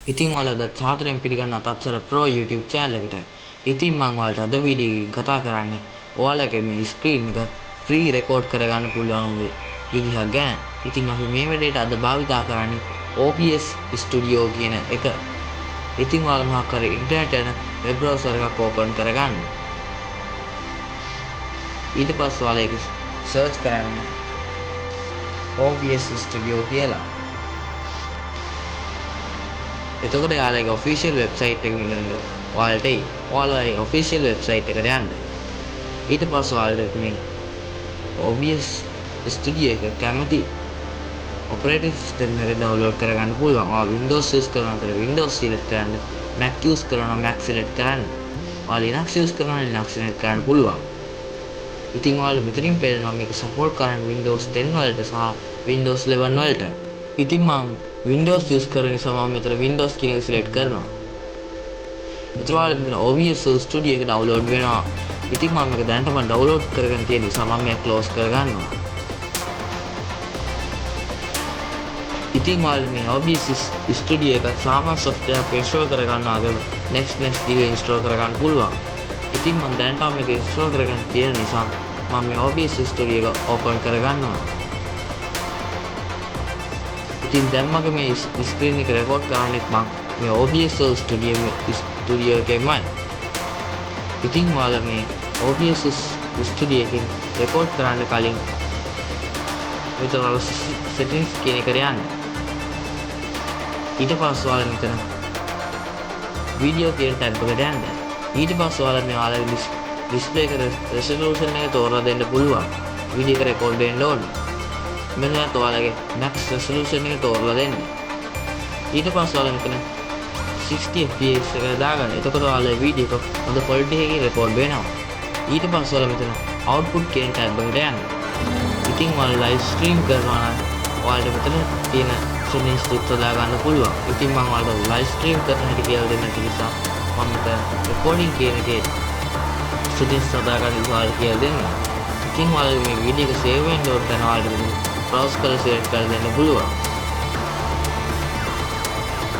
ඉතින් ඔයාලට සාදරයෙන් පිළිගන්නවා තත්සර ප්‍රෝ YouTube channel එකට. ඉතින් මම ඔයාලට අද වීඩියෝ එකකින් කතා කරන්නේ ඔයාලගේ මේ ස්ක්‍රීන් එක ෆ්‍රී රෙකෝඩ් කරගන්න පුළුවන් විදිහ ගැන. ඉතින් අපි මේ වැඩේට අද භාවිතා කරන්නේ OBS Studio කියන එක. ඉතින් ඔයාලා මොකක් හරි ඉන්ටර්නෙට් යන වෙබ් බ්‍රවුසර් එකක් ඕපන් කරගන්න. ඊට පස්සේ ඔයාලා ඒක සර්ච් කරන්න OBS Studio කියලා. එතකොට යාළුවගේ ඔෆිෂියල් වෙබ්සයිට් එක මිලන්න ඔයාලගේ ඔෆිෂියල් වෙබ්සයිට් එකට යන්න. ඊට පස්සේ ඔයාලට මේ OBS Studio එක කැමති ඔපරේටිං සිස්ටම් එකේ ඩවුන්ලෝඩ් කරගන්න පුළුවන්. ඔයා Windows use කරනවා Windows select කරන්න, Mac use කරනවා Mac select කරන්න. ඔයා Linux use කරනවා Linux select කරන්න පුළුවන්. ඉතින් ඔයාලා මෙතනින් පේනවා මේක support කරන Windows 10 වලට සහ Windows 11 වලට. ඉතින් මම Windows use කරන නිසා මම මෙතන Windows කියන එක select කරනවා. ඊට මෙතන OBS Studio එක download වෙනවා. ඉතින් මම මේක දැනටම download කරගෙන තියෙන නිසා මම මේක close කරගන්නවා. ඉතින් මේ OBS Studio එක සාමාන්‍ය software එක install කරගන්නවා next දිගේ install කරගන්න පුළුවන්. ඉතින් මම දැනටම මේක install කරගෙන තියෙන නිසා මම මේ OBS Studio එක open කරගන්නවා. ඉතින් දැන් මගේ මේ ස්ක්‍රීන් එක රෙකෝඩ් කරන්නේත් මම මේ OBS Studio එකේමයි. ඉතින් ඔයාලා මේ OBS Studio එකෙන් රෙකෝඩ් කරන්න කලින් මෙතන settings කියන එකට යන්න. ඊට පස්සේ ඔයාලා මෙතන video කියන tab එකට යන්න. ඊට පස්සේ ඔයාලා මේ ඔයාලගේ display එක resolution එක තෝරලා දෙන්න පුළුවන්. video එක රෙකෝඩ් වෙන්න ඕනේ. මෙතනත් ඔයාලගේ max resolution එක තෝරලා දෙන්න. ඊට පස්සේ ඔයාලා මෙතන 60 fps එක දාගන්න. එතකොට ඔයාලගේ වීඩියෝ එක හොඳ quality එකකින් රෙකෝඩ් වෙනවා. ඊට පස්සේ ඔයාලා මෙතන output කියන tab එකට යන්න. ඉතින් ඔයාලා live stream කරනවා නම් ඔයාලට මෙතන තියෙන settings ටික දාගන්න පුළුවන්. ඉතින් මම ඔයාලට live stream කරන හැටි කියලා දෙන්න නිසා මම මෙතන recording කියන එකේ settings දාගන්න ඔයාලට කියලා දෙන්නම්. ඉතින් ඔයාලගේ මේ වීඩියෝ එක save වෙන්න ඕන තැන ඔයාලට browse කරලා select කරලා දෙන්න පුළුවන්.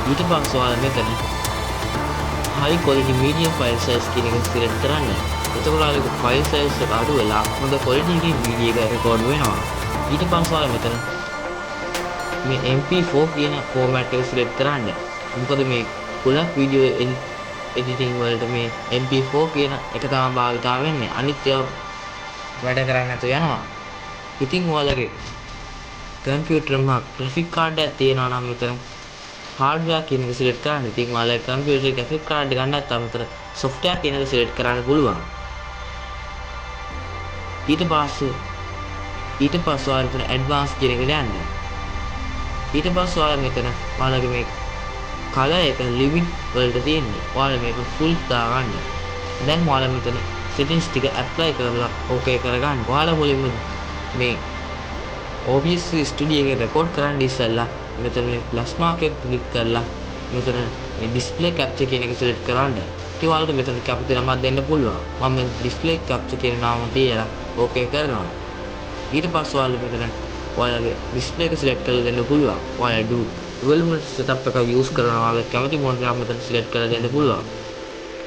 ඊට පස්සේ ඔයාලා මෙතන high quality media file size කියන එක select කරන්න. එතකොට ඔයාලගේ file size එක අඩු වෙලා හොඳ quality එකකින් වීඩියෝ එක record වෙනවා. ඊට පස්සේ ඔයාලා මෙතන මේ MP4 කියන format එක select කරන්න. මොකද මේ ගොඩක් වීඩියෝ editing වලට මේ MP4 කියන එක තමයි භාවිතා වෙන්නේ. අනිත් ඒවා වැඩ කරන්නේ නැතුව යනවා. ඉතින් ඔයාලගේ computer එකක් graphic card එකක් තියෙනවා නම් මෙතන hardware කියන එක select කරන්න. ඉතින් ඔයාලගේ computer එකේ graphic card එක ගන්න නැත්නම් මෙතන software කියන එක select කරන්න පුළුවන්. ඊට පස්සේ ඔයාලා මෙතන advanced කියන එකට යන්න. ඊට පස්සේ ඔයාලා මෙතන ඔයාලගේ මේ color එක limit වලට තියෙන්නේ. ඔයාලා මේක full දාගන්න. දැන් ඔයාලා මෙතන settings ටික apply කරලා okay කරගන්න. ඔයාලා මුලින්ම මේ OBS Studio එකේ රෙකෝඩ් කරන්න ඉස්සෙල්ලා මෙතන මේ plus mark එක ක්ලික් කරලා මෙතන මේ display capture කියන එක select කරන්න. ඊට ඔයාලට මෙතන කැමති නමක් දෙන්න පුළුවන්. මම මේ display capture කියන නම තියලා okay කරනවා. ඊට පස්සේ ඔයාලා මෙතන ඔයාලගේ display එක select කරලා දෙන්න පුළුවන්. ඔයාලා dual monitor setup එක use කරනවා වගේ කැමති monitor එකක් මෙතන select කරලා දෙන්න පුළුවන්.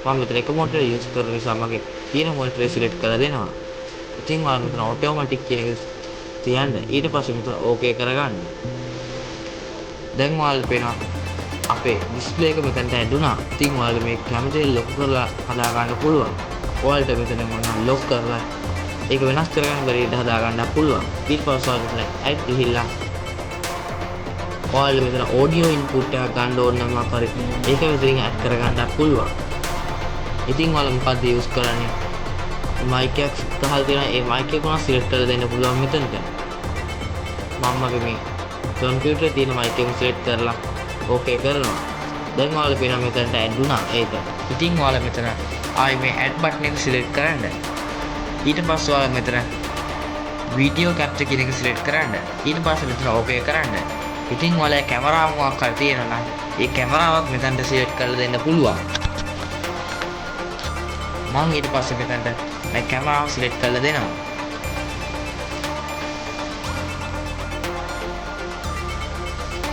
මම මෙතන එක monitor use කරන නිසා මගේ තියෙන monitor එක select කරලා දෙනවා. ඉතින් ඔයාලා මෙතන automatic කියන එක තියන්න. ඊට පස්සේ මෙතන okay කරගන්න. දැන් ඔයාලට පේනවා අපේ display එක මෙතනට add වුණා. ඉතින් ඔයාලා මේ කැමති lock කරලා හදා ගන්න පුළුවන්. ඔයාලට මෙතන මොනවා lock කරලා ඒක වෙනස් කරගන්න බැරි විදිහට හදා ගන්න පුළුවන්. ඊට පස්සේ ඔයාලා මෙතන add ගිහිල්ලා ඔයාලා මෙතන audio input එකක් ගන්න ඕන නම් අපරි ඒක මෙතනින් add කරගන්න පුළුවන්. ඉතින් ඔයාලා මොකක්ද use කරන්නේ? mic එකක් ගහලා තියෙනවා. ඒ mic එක උනා select කරලා දෙන්න පුළුවන් මෙතනට. මම මගේ මේ computer එකේ තියෙන mic එක select කරලා okay කරනවා. දැන් ඔයාලා පේනවා මෙතනට add වුණා ඒක. ඉතින් ඔයාලා මෙතන ආයි මේ add button එක select කරන්න. ඊට පස්සේ ඔයාලා මෙතන video capture කියන එක select කරන්න. ඊට පස්සේ මෙතන okay කරන්න. ඉතින් ඔයාලා කැමරාව මොකක් හරි තියෙනවා නම් ඒ කැමරාවක් මෙතනට select කරලා දෙන්න පුළුවන්. මම ඊට පස්සේ මෙතනට මේ කැමරාව select කරලා දෙනවා.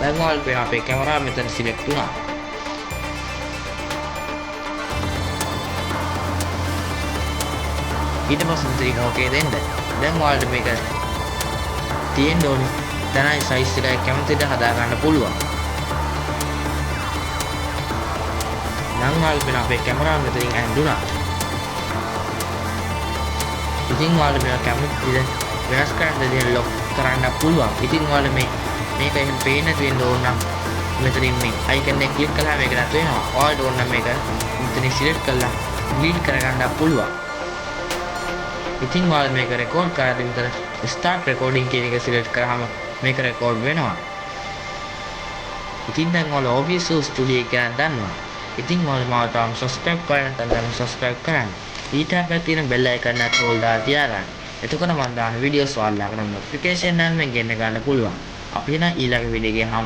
දැන් ඔයාලා අපේ කැමරාව මෙතන select වුණා. ඊට පස්සේ මෙතනින් ඕකේ දෙන්න. දැන් ඔයාලට මේක තියෙන්න ඕනේ. දැනයි සයිස් එකයි කැමති විදිහට හදා ගන්න පුළුවන්. නම් ඔයාලට වෙන අපේ කැමරාව මෙතනින් ඇඳුනා. ඉතින් ඔයාලට මේක කැමති විදිහට වෙනස් කරන්න දෙන්න ලොක් කරන්න පුළුවන්. ඉතින් ඔයාලා මේක එහෙම පේන්න තියෙන්න ඕන නම් මෙතනින් මේ අයිකන් එක ක්ලික් කළාම මේක නැතු වෙනවා. ඔයාලට ඕන නම් මේක මෙතනින් සිලෙක්ට් කරලා ඩිලීට් කරගන්න පුළුවන්. ඉතින් ඔයාලා මේක රෙකෝඩ් කරද්දී මෙතන ස්ටාර්ට් රෙකෝඩින් කියන එක සිලෙක්ට් කරාම මේක රෙකෝඩ් වෙනවා. ඉතින් දැන් ඔයාලා OBS ස්ටුඩියෝ එක ගැන දන්නවා. ඉතින් ඔයාලා මාව තාම සබ්ස්ක්‍රයිබ් කරලා නැත්නම් සබ්ස්ක්‍රයිබ් කරන්න. ඊට පස්සේ තියෙන බෙල් අයිකන් එක හොල් දාලා තියාගන්න. එතකොට මම දාන වීඩියෝස් ඔයාලට නෝටිෆිකේෂන් එකෙන් ගෙන්න ගන්න පුළුවන්. අපි නම් ඊළඟ වීඩියෝ එකේ